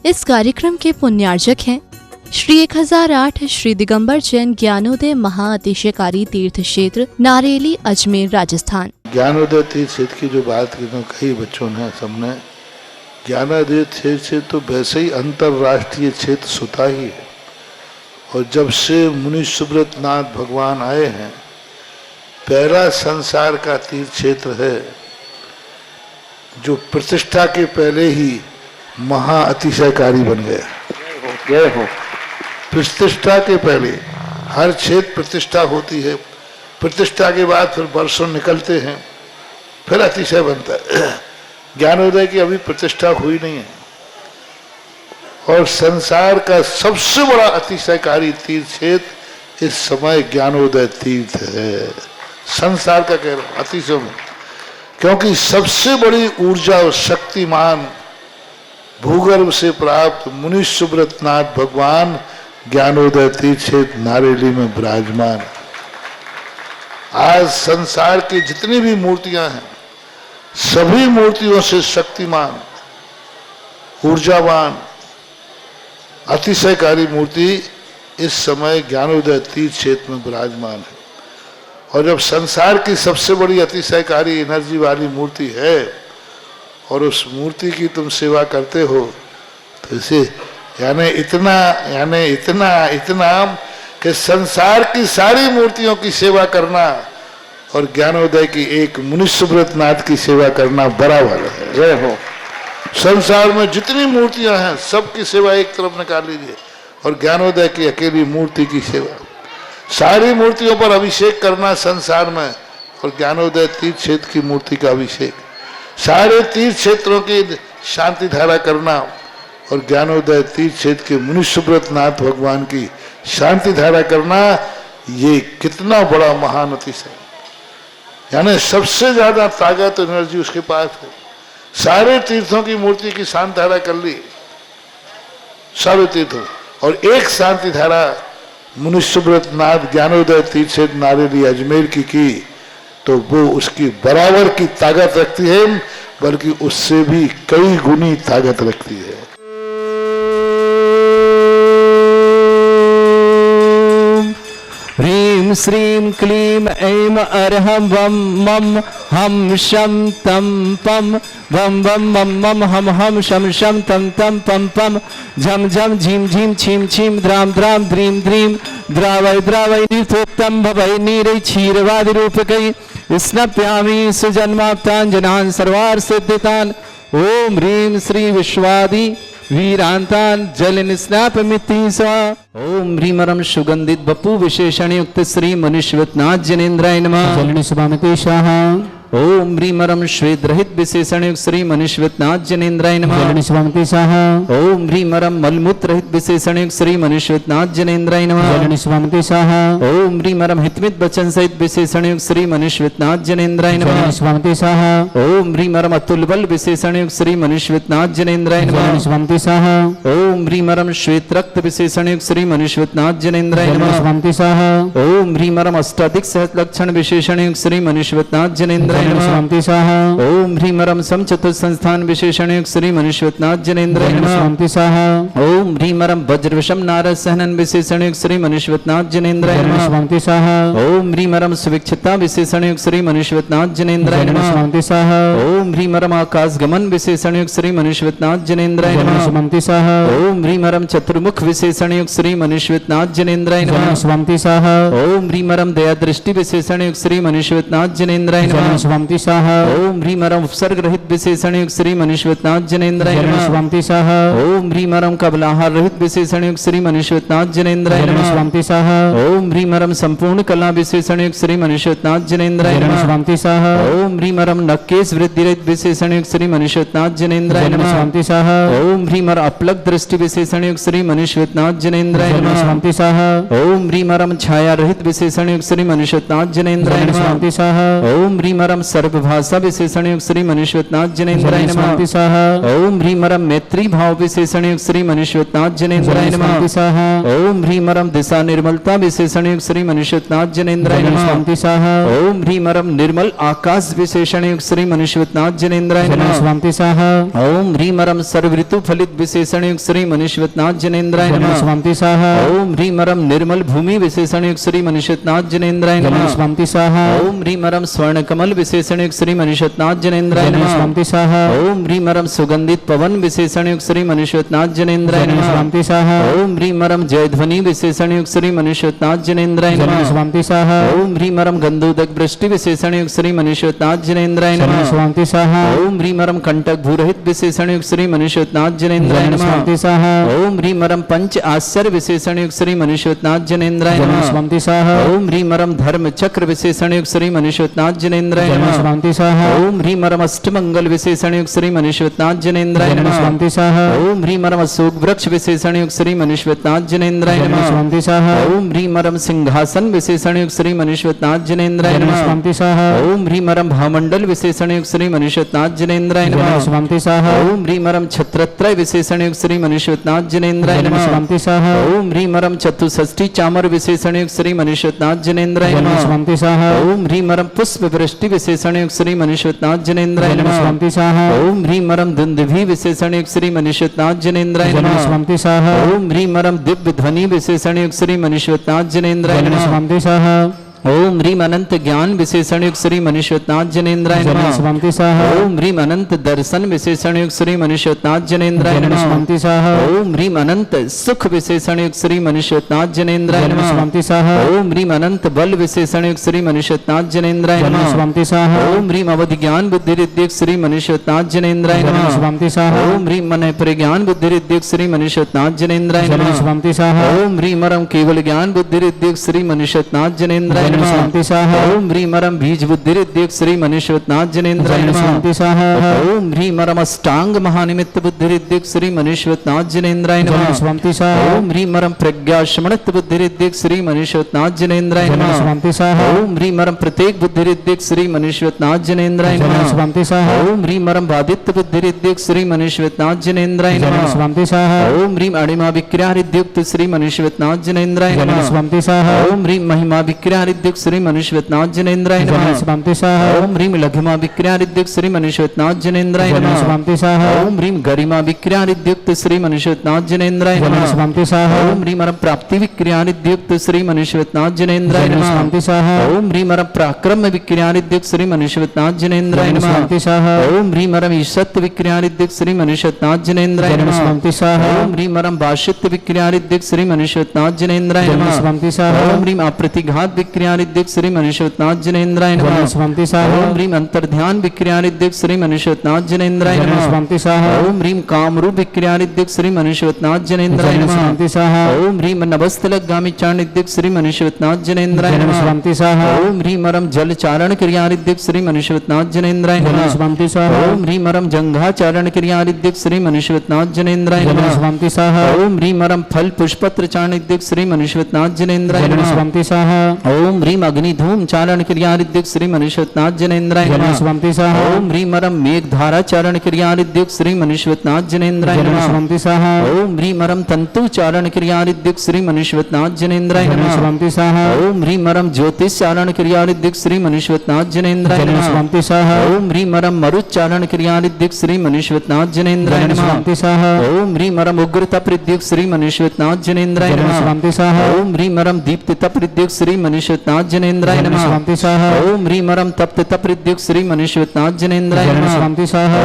इस कार्यक्रम के पुण्यार्जक हैं श्री 1008 श्री दिगंबर जैन ज्ञानोदय महाअतिशयकारी तीर्थ क्षेत्र नारेली अजमेर राजस्थान। ज्ञानोदय तीर्थ क्षेत्र की जो बात की तो कई बच्चों ने सबने ज्ञानोदय क्षेत्र से तो वैसे ही अंतर्राष्ट्रीय क्षेत्र सुता ही है। और जब से मुनि सुब्रत नाथ भगवान आए हैं, पहला संसार का तीर्थ क्षेत्र है जो प्रतिष्ठा के पहले ही महाअतिशयकारी बन गया। प्रतिष्ठा के पहले हर क्षेत्र प्रतिष्ठा होती है, प्रतिष्ठा के बाद फिर वर्षों निकलते हैं, फिर अतिशय बनता है। ज्ञानोदय की अभी प्रतिष्ठा हुई नहीं है और संसार का सबसे बड़ा अतिशयकारी तीर्थ क्षेत्र इस समय ज्ञानोदय तीर्थ है। संसार का कह रहा हूं अतिशय में, क्योंकि सबसे बड़ी ऊर्जा और शक्तिमान भूगर्भ से प्राप्त मुनि सुब्रत नाथ भगवान ज्ञानोदय तीर्थ क्षेत्र नारेली में विराजमान। आज संसार की जितनी भी मूर्तियां हैं, सभी मूर्तियों से शक्तिमान, ऊर्जावान, अतिशयकारी मूर्ति इस समय ज्ञानोदय तीर्थ क्षेत्र में विराजमान है। और जब संसार की सबसे बड़ी अतिशयकारी एनर्जी वाली मूर्ति है और उस मूर्ति की तुम सेवा करते हो, तो इसे यानी इतना कि संसार की सारी मूर्तियों की सेवा करना और ज्ञानोदय की एक मुनि सुब्रत नाथ की सेवा करना बराबर है। जय हो। संसार में जितनी मूर्तियां हैं सबकी सेवा एक तरफ निकाल लीजिए और ज्ञानोदय की अकेली मूर्ति की सेवा। सारी मूर्तियों पर अभिषेक करना संसार में और ज्ञानोदय तीर्थ क्षेत्र की मूर्ति का अभिषेक, सारे तीर्थ क्षेत्रों की शांति धारा करना और ज्ञानोदय तीर्थ क्षेत्र के मुनि सुब्रत नाथ भगवान की शांति धारा करना, ये कितना बड़ा महान अतिशय। यानी सबसे ज्यादा ताकत एनर्जी उसके पास है। सारे तीर्थों की मूर्ति की शांति धारा कर ली, सारे तीर्थों, और एक शांति धारा मुनि सुब्रत नाथ ज्ञानोदय तीर्थ क्षेत्र नारेली अजमेर की तो वो उसकी बराबर की ताकत रखती है, बल्कि उससे भी कई गुनी ताकत रखती है। ह्रीं श्रीं क्लीं ऐं अर्हं वं मं हम शं तं पं वं वं मं मं हम हम शं शं तं तं पं पं झं झं झीं झीं छीं छीं द्रां द्रां द्रीं द्रीं द्रावय द्रावय तीर्थोत्तम भवै नीरै क्षीरवादि रूपकै स्नप्यामि सुजन्माप्ताञ्जनान् सर्वार्थसिद्धितान्। ओम ह्रीं श्री विश्वादि वीरांतान जल निस्नापमिति स्वा। ओम ह्रीमरम सुगंधित बपु विशेषण युक्त श्री मनुष्यवत नाथ जनेन्द्राय नमः। जल निस्वामिति स्वाहा। ओम ह्रीमरम श्वेत रहित विशेषण युक्त श्री मनुष्यवत नाथ जनेन्द्राय नमः। जल निस्वामिति स्वाहा। ओम ह्रीमरम मलमूत्र रहित विशेषण युक्त श्री मनुष्यवत नाथ जनेन्द्राय नमः। जल निस्वामिति स्वाहा। ओम ह्रीमरम हितमित वचन सहित विशेषण युक्त श्री मनुष्यवत नाथ जनेन्द्राय नमः। जल निस्वामिति स्वाहा। ओम ह्रीमरम अतुल बल विशेषण युक्त श्री मनुष्यवत नाथ जनेन्द्राय नमः। जल निस्वामिति स्वाहा। ओम ह्रीमरम श्वेत रक्त विशेषण युक्त श्री मनुष्यवत नाथ जनेन्द्राय नमः। जल निस्वामिति स्वाहा। ओम ह्रीमरम अष्टाधिक सहस्र लक्षण विशेषण युक्त श्री मनुष्यवत नाथ जनेन्द्राय शांति स्वाहा। ओम ह्रीमरम समचतुर संस्थान विशेषण युक्त श्री मनुष्यवत नाथ जनेन्द्राय नमः। शांति स्वाहा। ओम ह्रीमरम वज्रवशम नारद सहनन विशेषण युक्त श्री मनुष्यवत नाथ जनेन्द्राय नमः। शांति स्वाहा। ओम ह्रीमरम सुविक्षता विशेषण युक्त श्री मनुष्यवत नाथ जनेन्द्राय नमः। शांति स्वाहा। ओम ह्रीमरम आकाश गमन विशेषण युक्त श्री मनुष्यवत नाथ जनेन्द्राय नमः। शांति स्वाहा। ओम ह्रीमरम चतुर्मुख विशेषण युक्त श्री मनुष्यवत नाथ जनेन्द्राय नमः। शांति स्वाहा। ओम ह्रीमरम दया दृष्टि विशेषण युक्त श्री मनुष्यवत नाथ जनेन्द्राय नमः। शांति स्वाहा। ओम ह्रीमरम उपसर्ग रहित विशेषण युक्त श्री मनुष्यवत नाथ जनेन्द्राय नमः। शांति स्वाहा। ओम ह्रीमरम कबलाहार रहित विशेषण युक्त श्री मनुष्यवत नाथ जनेन्द्राय नमः। शांति स्वाहा। ओम ह्रीमरम संपूर्ण कला विशेषण युक्त श्री मनुष्यवत नाथ जनेन्द्राय नमः। शांति स्वाहा। ओम ह्रीमरम नक्केश वृद्धि रहित विशेषण युक्त श्री मनुष्यवत नाथ जनेन्द्राय नमः। शांति स्वाहा। ओम ह्रीमर अपलक दृष्टि विशेषण युक्त श्री मनुष्यवत नाथ जनेन्द्राय नमः। शांति स्वाहा। ओम ह्रीमरम छाया रहित विशेषण युक्त श्री मनुष्यवत नाथ जनेन्द्राय नमः। शांति स्वाहा। ओम ह्रीमरम सर्वभाषा विशेषण युक्त श्री मनुष्यवत नाथ जनेन्द्राय नमः। ओम ह्रीमरम मैत्री भाव विशेषण युक्त श्री मनुष्यवत मनुष्यनाथ जनेन्द्राय नमः। ओम ह्रीं रम दिशा निर्मलता विशेषण युक्त श्री मनुष्यनाथ जनेन्द्राय नमः। ओम ह्रीं रम निर्मल आकाश विशेषण युक्त श्री मनुष्यनाथ जनेन्द्राय नमः। ओम ह्रीं रम सर्व ऋतु फलित विशेषण युक्त श्री मनुष्यनाथ जनेन्द्राय नमः। ओम ह्रीं रम निर्मल भूमि विशेषण युक्त श्री मनुष्यनाथ जनेन्द्राय नमः। ओम ह्रीं रम स्वर्ण कमल विशेषण युक्त श्री मनुष्यनाथ जनेन्द्राय नमः। ओम ह्रीं रम सुगंधित पवन विशेषण युक्त श्री मनुष्यनाथ जनेन्द्राय नमः। ओम ह्रीं रम जयध्वनि विशेषण युक्त श्री मनुष्यनाथ जनेन्द्राय नमः। ओम ह्रीं रम गंधोदक वृष्टि विशेषण युक्त श्री मनुष्यनाथ जनेन्द्राय नमः। ओम ह्रीं रम कंटक भूरहित विशेषण युक्त श्री मनुष्यनाथ जनेन्द्राय नमः। ओम ह्रीं रम पंच आश्चर्य विशेषण युक्त श्री मनुष्यनाथ जनेन्द्राय नमः। ओम ह्रीं रम धर्म चक्र विशेषण युक्त श्री मनुष्यनाथ जनेन्द्राय नमः। ओम ह्रीं रम अष्टमंगल विशेषण युक्त श्री मनुष्यनाथ जनेन्द्राय नमः। ओम ह्रीं रम अशोक वृक्ष विशेषण युक्त श्री मनुष्यनाथ जनेन्द्राय नमः। ओम ह्रीं रम सिंहासन विशेषण युक्त श्री मनुष्यनाथ जनेन्द्राय नमः। ओम ह्रीं रम भामंडल विशेषण युक्त श्री मनुष्यनाथ जनेन्द्राय नमः। ओम ह्रीं रम छत्रत्रय विशेषण युक्त श्री मनुष्यनाथ जनेन्द्राय नमः। ओम ह्रीं रम चतुष्षष्ठी चामर विशेषण युक्त श्री मनुष्यनाथ जनेन्द्राय नमः। ओम ह्रीं रम पुष्प वृष्टि विशेषण युक्त श्री मनुष्यनाथ जनेन्द्राय नमः। ओम ह्रीं रम दुंदुभि विशेषण युक्त श्री मनुष्यनाथ जनेन्द्राय नमः। ओम ह्रीं रम दिव्य ध्वनि विशेषण युक्त श्री मनुष्यनाथ जनेन्द्राय नमः। ओम ह्रीं अनंत ज्ञान विशेषण युक्त श्री मनुष्यनाथ जनेन्द्राय नमः। ओम ह्रीं अनंत दर्शन विशेषण युक्त श्री मनुष्यनाथ जनेन्द्राय नमः। ओम ह्रीं अनंत सुख विशेषण युक्त श्री मनुष्यनाथ जनेन्द्राय नमः। ओम ह्रीं अनंत बल विशेषण युक्त श्री मनुष्यनाथ जनेन्द्राय नमः। ओम ह्रीं अवधि ज्ञान बुद्धि रिद्धिक श्री मनुष्यनाथ जनेन्द्राय नमः। ओम ह्रीं मन प्रज्ञान बुद्धि रिद्धिक श्री मनुष्यनाथ जनेन्द्राय नमः। ओम ह्रीं रम केवल ज्ञान बुद्धि रिद्धिक श्री मनुष्यनाथ जनेन्द्राय नमः। ओम ह्रीं रम बीज बुद्धि रिद्धिक श्री मनुष्यनाथ जनेन्द्राय नमः। ओम ह्रीं रम अष्टांग महानिमित्त बुद्धि रिद्धिक श्री मनुष्यनाथ जनेन्द्राय नमः। ओम ह्रीं रम प्रज्ञा शमणत बुद्धि रिद्धिक श्री मनुष्यनाथ जनेन्द्राय नमः। ओम ह्रीं रम प्रत्येक बुद्धि रिद्धिक श्री मनुष्यनाथ जनेन्द्राय नमः। ओम ह्रीं रम बाधित्य बुद्धि रिद्धिक श्री मनुष्यनाथ जनेन्द्राय नमः। ओम ह्रीं अणिमा विक्रिया रिद्युक्त श्री मनुष्यनाथ जनेन्द्राय नमः। ओम ह्रीं महिमा विक्रिया रिद्युक्त श्री मनुष्यनाथ जनेन्द्राय नमः। ओम ह्रीं लघिमा विक्रिया रिद्युक्त श्री मनुष्यनाथ जनेन्द्राय नमः। ओम ह्रीं गरिमा विक्रिया रिद्युक्त श्री मनुष्यनाथ जनेन्द्राय नमः। ओम ह्रीं रम प्राप्ति विक्रिया रिद्युक्त श्री मनुष्यनाथ जनेन्द्राय नमः। ओम ह्रीं रम पराक्रम विक्रिया रिद्युक्त श्री मनुष्यनाथ जनेन्द्राय नमः। ओम ह्रीं रम ईशत्व विक्रिया रिद्युक्त श्री मनुष्यनाथ जनेन्द्राय नमः। ओम ह्रीं रम भाष्यत्व विक्रिया रिद्युक्त श्री मनुष्यनाथ जनेन्द्राय नमः। ओम ह्रीं अप्रतिघात विक्रिया रिद्युक्त श्री मनुष्यनाथ जनेन्द्राय नमः। ओम ह्रीं अंतर्ध्यान विक्रिया रिद्युक्त श्री मनुष्यनाथ जनेन्द्राय नमः। ओम ह्रीं कामरूप विक्रिया रिद्युक्त श्री मनुष्यनाथ जनेन्द्राय नमः। ओम ह्रीं नभस्थलगामी चारण रिद्युक्त श्री मनुष्यनाथ जनेन्द्राय नमः। ओम ह्रीं रम जल चारण क्रिया रिद्युक्त श्री मनुष्यनाथ जनेन्द्राय नमः। ओम ह्रीं रम जंघा चारण क्रिया रिद्युक्त श्री मनुष्यनाथ जनेन्द्राय नमः। ओम ह्रीं रम फल पुष्पत्र चारण रिद्युक्त श्री मनुष्यनाथ जनेन्द्राय नमः। ओम ह्रीं अग्नि धूम चारण क्रिया रिद्युक्त श्री मनुष्यनाथ जनेन्द्राय नमः। ओम ह्रीं रम मेघ धारा चारण क्रिया रिद्युक्त श्री मनुष्यनाथ जनेन्द्राय नमः। ओम ह्रीं रम तंतु चारण क्रिया रिद्युक्त श्री मनुष्यनाथ जनेन्द्राय नमः। ओम ह्रीं रम ज्योतिष चारण क्रिया रिद्युक्त श्री मनुष्यनाथ जनेन्द्राय नमः। ओम ह्रीं रम मरुच्चारण क्रिया रिद्युक्त श्री मनुष्यनाथ जनेन्द्राय नमः। ओम ह्रीं रम उग्र तप रिद्युक्त श्री मनुष्यनाथ जनेन्द्राय नमः। ओम ह्रीं रम दीप्त तप रिद्युक्त श्री मनुष्यनाथ जनेन्द्राय नमः। ओम ह्रीं रम तप्त तप रिद्युक्त श्री मनुष्यनाथ जनेन्द्राय नमः।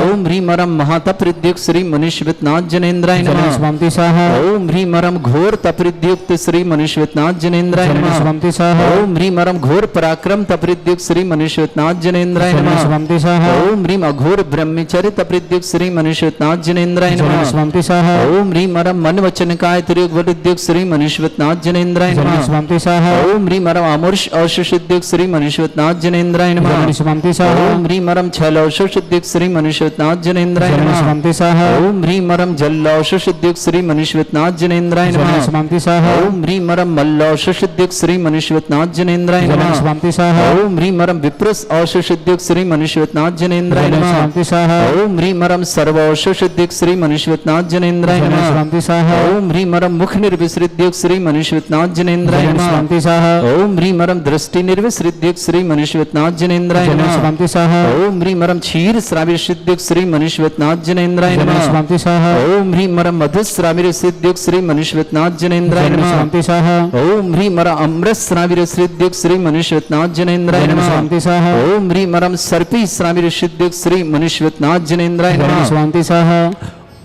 ओम ह्रीं रम महातप रिद्युक्त श्री मनुष्यनाथ जनेन्द्राय नमः। ओम ह्रीं रम घोर तप रिद्युक्त श्री मनुष्यनाथ जनेन्द्राय नमः। ओम ह्रीं रम घोर पराक्रम तप रिद्युक्त श्री मनुष्यनाथ जनेन्द्राय नमः। ओम ह्रीं अघोर ब्रह्मचर्य तप रिद्युक्त श्री मनुष्यनाथ जनेन्द्राय नमः। ओम ह्रीं रम मन वचन काय त्रियुग रिद्युक्त श्री मनुष्यनाथ जनेन्द्राय नमः। ओम ह्रीं रम मूर्ष औषुषुद्युक्त श्री मनीश्वरनाथ जनेन्द्राय नमः। जय शिवंति स्वाहा। ओम ह्रीं मरम छल औषुषुद्युक्त श्री मनीश्वरनाथ जनेन्द्राय जय नमः। शिवंति स्वाहा। ओम ह्रीं मरम जल औषुषुद्युक्त श्री मनीश्वरनाथ जनेन्द्राय नमः। जय शिवंति स्वाहा। ओम ह्रीं मरम मल्ल औषुषुद्युक्त श्री मनीश्वरनाथ जनेन्द्राय जय नमः। शिवंति स्वाहा। ओम ह्रीं मरम विप्रस औषुषुद्युक्त श्री मनीश्वरनाथ जनेन्द्राय जय नमः। शिवंति स्वाहा। ओम ह्रीं मरम सर्व औषुषुद्युक्त श्री मनीश्वरनाथ जनेन्द्राय जय नमः। शिवंति स्वाहा। ओम ह्रीं मरम मुख निर्विसृद्युक्त श्री मनीश्वरनाथ जनेन्द्राय जय नमः। शिवंति स्वाहा। ओम ह्रीं मरम दृष्टि निर्विसृद्युक्त श्री मनीश्वरनाथ जनेन्द्राय जय नमः। शिवंति स्वाहा। ओम ह्रीं मरम क्षीर श्राविसिद्युक्त श्री मनीश्वरनाथ जनेन्द्राय जय नमः। शिवंति स्वाहा। ओम ह्रीं मरम मधुश्राविसिद्युक्त श्री मनीश्वरनाथ जनेन्द्राय जय नमः। शिवंति स्वाहा। ओम ह्रीं मरम अमृत श्राविसिद्युक्त श्री मनीश्वरनाथ जनेन्द्राय जय नमः। शिवंति स्वाहा। ओम ह्रीं मरम सर्पी श्राविसिद्युक्त श्री मनीश्वरनाथ जनेन्द्राय जय नमः। शिवंति स्वाहा।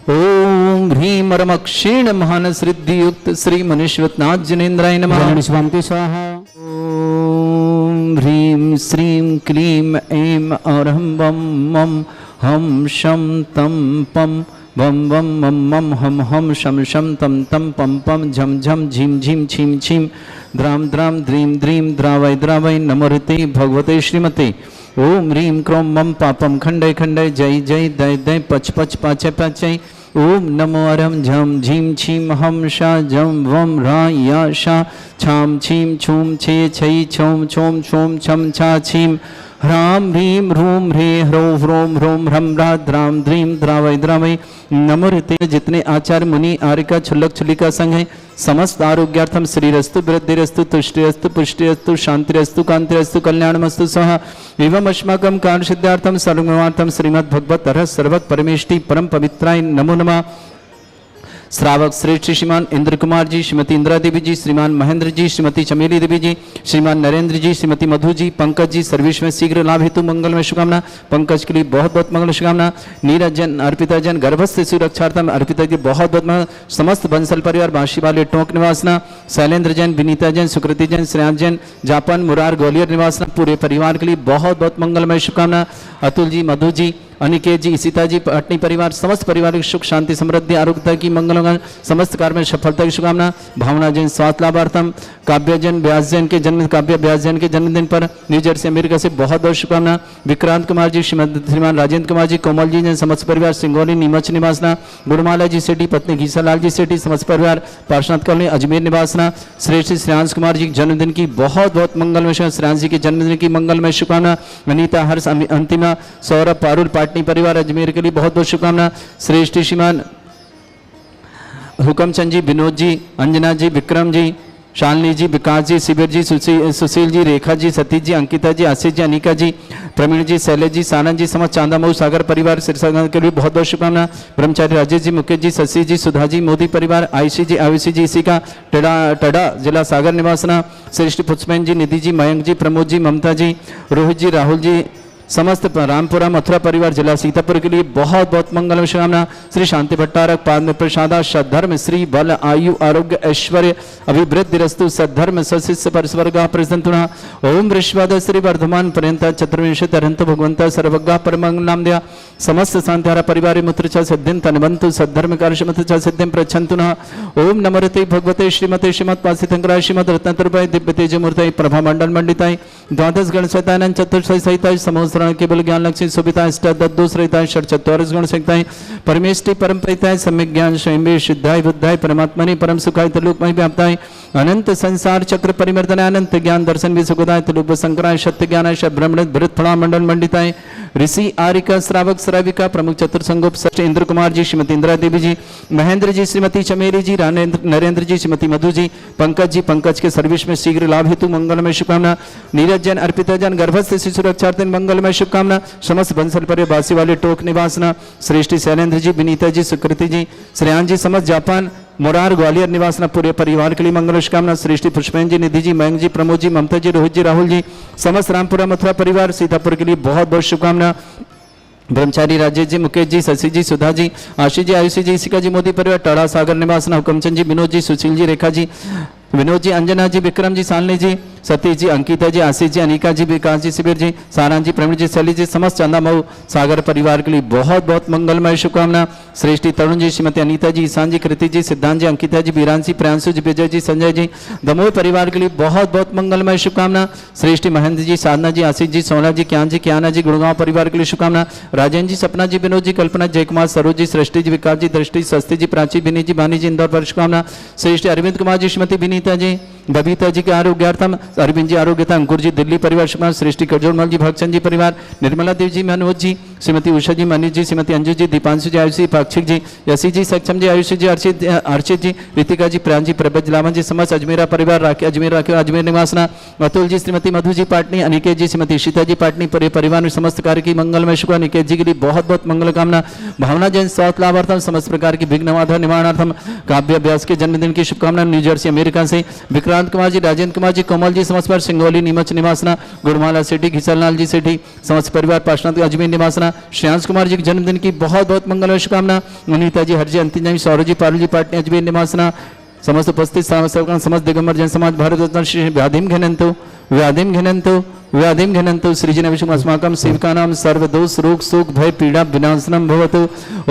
ओम ह्रीं मरम क्षीण महानसृद्धियुक्त श्री मनीश्वरनाथ जनेन्द्राय नमः। जय शिवंति स्वाहा। ओम ह्रीं श्रीं क्लीं ऐं अरहं वं मं हम शं तं पं वं वं मं मं हम हम शं शं तं तं पं पं झं झं झीं झीं छीं छीं द्रां द्रां द्रीं द्रीं द्रावय द्रावय नमोते भगवते श्रीमते। ओम ह्रीं क्रों मं पापं खंडय खंडय जय जय दय दय पच पच पाचय पाचय। ओम नमो अरम झम झीम छीम हम शा जम वम रा या शा छाम छीम छूम छे छई छोम छोम छोम छम छा छीम ह्राम ह्रीम ह्रूम ह्रे ह्रो ह्रोम ह्रोम ह्रम रा द्राम द्रीम द्रावय द्रावय नमोते। जितने आचार्य मुनि आर्यका छुल्लक छुलिका संघ है समस्त आरोग्यार्थम श्रीरस्तु वृद्धिरस्तु तुष्टिरस्तु पुष्टिरस्तु शांतिरस्तु कांतिरस्तु कल्याणमस्तु स्वाहा। एवं अस्माकं कार्य सिद्धार्थम सर्वमार्थम श्रीमद् भगवत तरह सर्वत परमेष्टि परम पवित्राय नमो नमः। श्रावक श्रेष्ठ श्रीमान इंद्र कुमार जी, श्रीमती इंदिरा देवी जी, श्रीमान महेंद्र जी, श्रीमती चमेली देवी जी, श्रीमान नरेंद्र जी, श्रीमती मधु जी, पंकज जी, सर्विस में शीघ्र लाभ हेतु मंगल में शुभकामना। पंकज के लिए बहुत बहुत मंगल शुभकामना। नीरज जन, अर्पिता जन, गर्भस्थ सुरक्षार्थम अर्पिता की बहुत बहुत मंगल। समस्त बंसल परिवार, बांशी वाले टोंक निवासना, शैलेंद्र जैन, विनीता जैन, सुकृति जैन, श्रेयांश जैन, जापान मुरार ग्वालियर निवासना, पूरे परिवार के लिए बहुत बहुत मंगलमय शुभकामना। अतुल जी, मधु जी, अनिकेत जी, सीता जी, पटनी परिवार, समस्त परिवार की सुख शांति समृद्धि आरोग्यता की मंगल, समस्त कार्य में सफलता की शुभकामना। भावना जैन स्वास्थ्य लाभार्थम, काव्य जैन व्यास जैन के जन्म, काव्य व्यास जैन के जन्मदिन पर न्यू जर्सी अमेरिका से बहुत बहुत शुभकामना। विक्रांत कुमार जी, श्रीमान राजेंद्र कुमार जी, कोमल जी जैन, समस्त परिवार, सिंगोली नीमच निवासना, गुरुमाला जी सेठी, पत्नी घीसालाल जी सेठी, समस्त परिवार, पार्षद कॉलोनी अजमेर निवासना। श्रेष्ठ श्रेयांश कुमार जी के जन्मदिन की बहुत बहुत मंगलमय, श्रेयांश जी के जन्मदिन की मंगलमय शुभकामना। अनीता हर्ष अंतिमा, सौरभ पारुल पाटनी परिवार अजमेर के लिए बहुत बहुत शुभकामना। श्रेष्ठ श्रीमान हुकमचंद जी, विनोद जी, अंजना जी, विक्रम जी, शालिनी जी, विकास जी, शिविर जी, सुशील जी, रेखा जी, सतीश जी, अंकिता जी, आशीष जी, अनिका जी, प्रवीण जी, शैलेश जी, सानंद जी, समस्त चांदामऊ सागर परिवार सिरसा के लिए बहुत बहुत शुभकामना। ब्रह्मचारी राजेश जी, मुकेश जी, शशि जी, सुधा जी, मोदी परिवार, आयुषी जी, आयुषी जी, इसी का टड़ा जिला सागर निवासना। श्रेष्ठ पुष्पेन जी, निधि जी, मयंक जी, प्रमोद जी, ममता जी, रोहित जी, राहुल जी, समस्त रामपुरा मथुरा परिवार जिला सीतापुर के लिए बहुत बहुत मंगल शुभकामना। श्री शांति भट्टारक पाद में प्रसादा सद्धर्म श्री बल आयु आरोग्य ऐश्वर्य अभिवृद्धि रस्तु सद्धर्म सशिष्य परस्वर्ग प्रसंतुना। ओम वृषवाद श्री वर्धमान पर्यंत चतुर्विंशति अरंत भगवंत सर्वज्ञ परमंगल नाम दिया। समस्त शांतिहारा परिवार मुत्र च सिद्धिं तनवंतु सद्धर्म कार्य च सिद्धिं प्रच्छन्तुना। ओम नमोते भगवते श्रीमते श्रीमत्पासितंकराय श्रीमद रत्नतुर्भय दिव्य तेजमूर्तये प्रभा मंडल मंडिताय द्वादश गण सहिताय चतुर्थ सहिताय समोस केवल ज्ञान लक्ष्मी सुविता अष्टादश रहता षट चत्वारिश गुण सकता परमेष्टि परम परिताय सम्यक ज्ञान स्वयं सिद्धाय बुद्धाय परमात्मनि परम सुखाय त्रिलोकमय व्याप्ताय अनंत संसार चक्र परिवर्तन अनंत ज्ञान दर्शन भी सुखदाय त्रिलोक संकराय सत्य ज्ञान ब्रह्मण भृत फला मंडल मंडिताय ऋषि आरिका श्रावक श्राविका प्रमुख चतुर्संगोप षष्ठ इंद्र कुमार जी, श्रीमती इंदिरा देवी जी, महेंद्र जी, श्रीमती चमेली जी, नरेंद्र जी, श्रीमती मधु जी, पंकज जी, पंकज के सर्विस में शीघ्र लाभ हेतु मंगलमय शुभकामना। नीरज जैन, अर्पिता जैन, गर्भस्थ शिशु रक्षार्थी मंगलमय शुभकामना। समस्त बंसल पर बासी वाले टोक निवासना। श्रेष्ठी शैलेंद्र जी, विनीता जी, सुकृति जी, श्रेयांश जी, समस्त जापान मोरार ग्वालियर निवासना, पूरे परिवार के लिए मंगल शुभकामना। श्रेष्ठी पुष्पेन जी, निधि जी, मयंक जी, प्रमोद जी, ममता जी, रोहित जी, राहुल जी, समस्त रामपुरा मथुरा परिवार सीतापुर के लिए बहुत बहुत शुभकामना। ब्रह्मचारी राजेश जी, मुकेश जी, शशि जी, सुधा जी, आशीष जी, आयुषी जी, इसिका जी, मोदी परिवार टड़ा सागर निवासना। हुकमचंद जी, विनोद जी, सुशील जी, रेखा जी, विनोद जी, अंजना जी, विक्रम जी, शालिनी जी, सतीश जी, अंकिता जी, आशीष जी, अनिका जी, विकास जी, शिविर जी, सारांश जी, प्रवीण जी, शैली जी, समस्त चंदा मऊ सागर परिवार के लिए बहुत बहुत मंगलमय शुभकामना। श्रेष्ठी तरुण जी, श्रीमती अनीता जी, ईशान जी, कृति जी, सिद्धांत जी, अंकिता जी, वीरांशी, प्रियांशु जी, विजय जी, संजय जी, दमोह परिवार के लिए बहुत बहुत मंगलमय शुभकामना। श्रेष्ठी महेंद्र जी, साधना जी, आशीष जी, सोना जी, ज्ञान जी, क्याना जी, गुड़गांव परिवार के लिए शुभकामना। राजेंद्र जी, सपना जी, विनोद जी, कल्पना, जयकुमार, सरोज जी, सृष्टि जी, विकास जी, दृष्टि, स्वस्ति जी, प्राची, विनी जी, वानी जी, इंदौर पर शुभकामना। श्रेष्ठी अरविंद कुमार जी, श्रीमती विनीता जी, बबीता जी के आरोग्यार्थम, अरविंद जी आरोग्यता, अंकुर जी, दिल्ली परिवार शुभकामना। श्रेष्ठी कजोरमल जी, भक्तचंद जी परिवार, निर्मला देवी जी, मनोज जी, श्रीमती उषा जी, मनीष जी, श्रीमती अंजू जी, दीपांशु जी, आयुषी, पाक्षिक जी, यशी जी, सक्षम जी, आयुषी जी, अर्चित जी, रितिका जी, प्राण जी, प्रभज लावन जी, समस्त अजमेरा परिवार, अजमेर निवासना, अतुल जी, श्रीमती मधु जी पाटनी, अनिकेत जी, श्रीमती शीता जी पाटनी, परिवार में समस्त कार्य की मंगलमय शुभ। अनिकेत जी के लिए बहुत बहुत मंगल कामना। भावना जैन स्वास्थ्य लाभार्थम, समस्त प्रकार की विघ्न बाधा निवारणार्थम, काव्य व्यास के जन्मदिन की शुभकामना न्यू जर्सी अमेरिका से। विक्रांत कुमार जी, राजेंद्र कुमार जी, कोमल जी, समस्त पर सिंगोली नीमच निवासना, गुड़माला सेठी, घिसललाल जी सेठी, समस्त परिवार पार्षद अजमेर निवासना। श्रेयांश कुमार जी के जन्मदिन की बहुत बहुत मंगलमय शुभकामना। अनीता जी, हरजी, अंतिम जी, सौरभ जी, पारुल जी पाटनी, अजमेर निवासना। समस्त उपस्थित समस्त दिगंबर जन समाज भारत रत्न श्री व्याधिम घनंतो सृजन विष्णु अस्माकं सेवकानां सर्वदोष रोग शोक भय पीड़ा विनाशनम भवतु।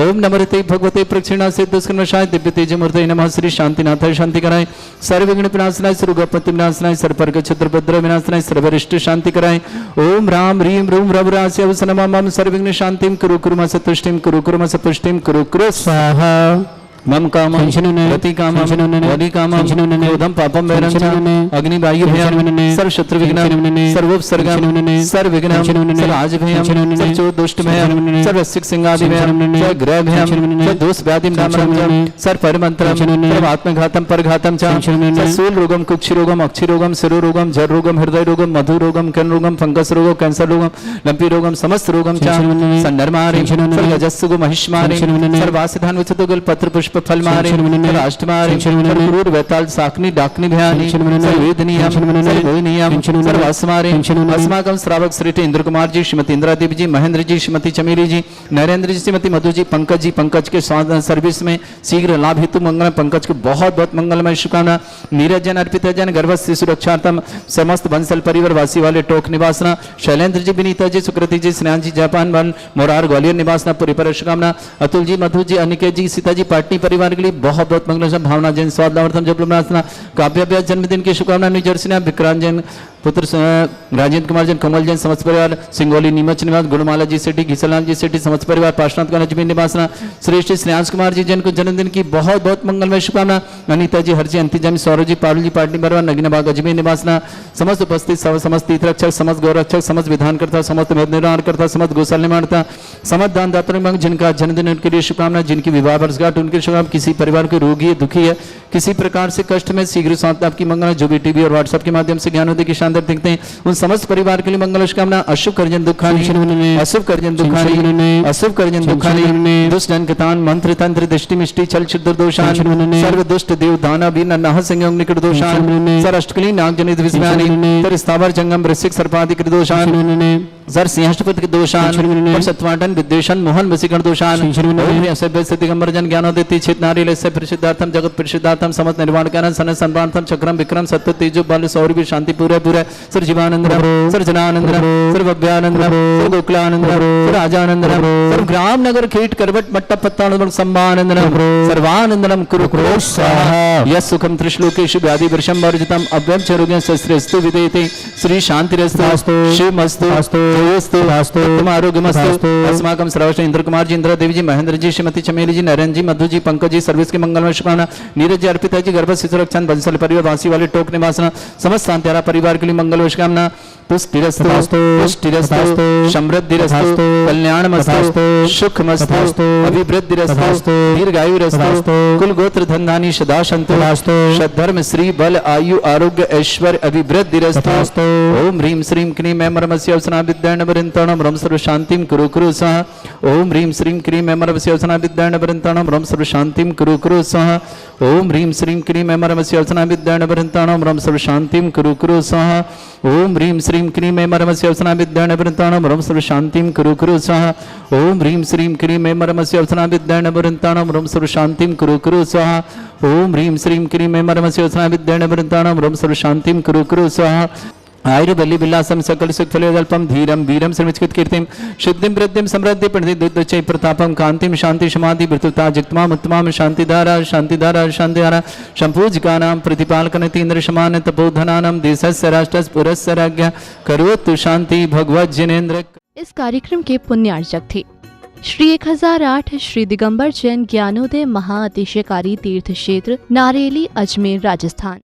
ओम नमस्ते भगवते प्रक्षिणासे दुष्कर्मशाय दिव्य तेजमूर्तये नमः। श्री शांतिनाथाय शांति कराय, सर्व विघ्न विनाशनाय, सर्वगपति विनाशनाय, सर्वपर्ग क्षत्रभद्र विनाशनाय, सर्वरिष्ट शांति कराय। ओम राम ह्रीं रूम रवरास्य वसनमं सर्वविघ्न शांतिं कुरु कुरु सतुष्टिं कुरु कुरु सपुष्टिं कुरु कुरु स्वाहा। मम कामं रति कामं वदि कामं क्रोधं पापं वैरं च अग्नि वायु भयं सर्व शत्रु विघ्नं सर्वोपसर्गं सर्वविघ्नं सर्वराज भयं सर्वचोर दुष्ट भयं सर्वसिक सिंगादि भयं सर्व ग्रह भयं सर्व दोष व्याधि नामरं सर्व परमंत्रं सर्व आत्मघातं परघातं च सूल रोगं कुक्षि रोगं अक्षि रोगं शिरो रोगं जर रोगं हृदय रोगं मधु रोगं कर्ण रोगं फंगस रोगं कैंसर रोगं लंपी रोगं समस्त रोगं च संनरमारे सर्वजस्सुगो महिष्मारे सर्वासिधान विचतुगल पत्र पुष्प फल मारे राष्ट्र मारे क्रूर वैताल साकनी डाकनी भयानी सर्वेदनीयम सर्वोदनीयम सर्वास्मारे अस्माकं श्रावक श्री इंद्र कुमार जी, श्रीमती इंदिरा देवी जी, महेंद्र जी, श्रीमती चमेली जी, नरेंद्र जी, श्रीमती मधु जी, पंकज के सर्विस में शीघ्र लाभ हेतु मंगल। पंकज को बहुत बहुत मंगलमय शुभकामना। नीरज जन, अर्पिता जन, गर्भस्थ सुरक्षार्थम समस्त बंसल परिवार वासी वाले टोक निवासना। शैलेंद्र जी, विनीता जी, सुकृति जी, स्नेहा जी, जापान वन मोरार ग्वालियर निवासना पूरी पर शुभकामना। अतुल जी, मधु जी, अनिकेत जी, सीता जी पाटनी परिवार के लिए बहुत बहुत मंगल। भावना जैन स्वाद लाभार्थम जब प्रार्थना। काव्य व्यास जन्मदिन की शुभकामना न्यू जर्सी ने। विक्रांत जैन पुत्र राजेंद्र कुमार जैन, कमल जैन, समस्त परिवार सिंगोली नीमच निवास, गुड़माला जी सेठी, घिसलाल जी सेठी, समस्त परिवार पार्षद का अजमेर निवासना। श्रेष्ठ श्रेयांश कुमार जी जैन को जन्मदिन की बहुत बहुत मंगलमय शुभकामना। अनीता जी, हरजी, अंतिम, सौरभ जी, पारुल जी पाटनी परिवार, नगीना बाग अजमेर निवासना। समस्त उपस्थित समस्त तीर्थरक्षक, समस्त गौरक्षक, समस्त विधानकर्ता, समस्त निर्माणकर्ता, समस्त गौशाल निर्माणता, समस्त दान दाता जिनका जन्मदिन उनके लिए शुभकामना। जिनकी विवाह वर्षगांठ उनके शुभकामना। किसी परिवार को रोगी है, दुखी है, किसी प्रकार से कष्ट में शीघ्र स्वास्थ्य आपकी मंगल। जो भी टीवी और व्हाट्सएप के माध्यम से ज्ञानोदय की शानदार देखते हैं उन समस्त परिवार के लिए मंगल शुभकामना। अशुभ कर्जन दुखानी, अशुभ कर्जन दुखानी, अशुभ कर्जन दुखानी, दुष्ट जन कतान मंत्र तंत्र दृष्टि मिष्टि छल छिद्र दोषान सर्व दुष्ट देव दाना भी नह संयम निकट दोषान सर अष्टकली नाग जनित विस्मयानि सर स्थावर जंगम वृश्चिक सर्पादि कृत दोषान सर सिंहष्टपद के दोषान सत्वाटन विद्वेषण मोहन वसीकरण दोषान सभ्य दिगंबर जन ज्ञानोदय चित नारी लस्य प्रसिद्धार्थम जगत प्रसिद्धार्थम समस्त निर्वाण कारण सन संप्रांतम चक्रम विक्रम सत्य तेजो बल सौरभ शांति पूरे पूरे sir Jivanand sir Jananand sir Bhavyanand sir Gokulanand sir Rajanand sir ग्राम नगर खेट करवट मट्टा पत्ता संभानंद सर्वानंदनम कुरु कुरु स्वाहा। यस सुखम त्रिश्लोकेषु व्याधि वर्षम वर्जितम अव्यम चरोग्यं शस्त्रस्तु विदेते श्री शांतिरस्तु शिवमस्तु उत्तम आरोग्यमस्तु। अस्माकं श्रवण इंद्र कुमार जी, इंदिरा देवी जी, महेंद्र जी, श्रीमती चमेली जी, नरेंद्र जी, मधु जी, पंकज जी, सर्विस के मंगलमय शुभकामना। नीरज जी, अर्पिता जी, गर्भ शिशु रक्षण बंसल परिवार वासी वाले टोक निवासना। समस्त शांतियारा परिवार के लिए मंगल शुभकामना। पुष्टिरस्तु पुष्टिरस्तु समृद्धिरस्तु कल्याणमस्तु सुखमस्तु अभिवृद्धिरस्तु दीर्घायुरस्तु कुल गोत्र धनधानी सदा सन्तु सद्धर्म श्री बल आयु आरोग्य ऐश्वर्य अभिवृद्धिरस्तु। ओम ह्रीं श्रीं क्लीं ऐं मर्मस्य अवसना विद्याण वृंताणं रम सर्व शांतिं कुरु कुरु सः। ओम ह्रीं श्रीं क्लीं ऐं मर्मस्य अवसना विद्याण वृंताणं रम सर्व शांतिं कुरु कुरु सः। ओम ह्रीं श्रीं क्लीं ऐं मर्मस्य अवसना विद्याण वृंताणं रम सर्व शांतिं कुरु कुरु सः। ओम ह्रीं श्रीं क्रीं ऐं मरमस्य अवसना विद्याणवृत्ताणां ब्रह्म सर्व शांतिं कुरु कुरु स्वाहा ओम ह्रीं श्रीं क्रीं ऐं मरमस्य अवसना विद्याणवृत्ताणां ब्रह्म सर्व शांतिं कुरु कुरु स्वाहा ओम ह्रीं श्रीं क्रीं ऐं मरमस्य अवसना विद्याणवृत्ताणां ब्रह्म सर्व शांतिं कुरु कुरु स्वाहा आयुर्बल्ली विलासम सकल सुखफलोदल्पम धीरम वीरम सर्वचित कीर्तिम शुद्धिम वृद्धिम समृद्धि प्रति दुर्दचय प्रतापम कांतिम शांति समाधि वृतुता जित्माम उत्तमाम शांतिधारा शांतिधारा शांतिधारा संपूजकानां प्रतिपालकनति इंद्र समान तपोधनानां देशस्य राष्ट्रस्य पुरस्य राज्ञ करोतु शांति भगवत जिनेन्द्र। इस कार्यक्रम के पुण्यार्चक थे श्री 1008 श्री दिगंबर जैन ज्ञानोदय महाअतिशयकारी तीर्थ क्षेत्र नारेली, अजमेर, राजस्थान।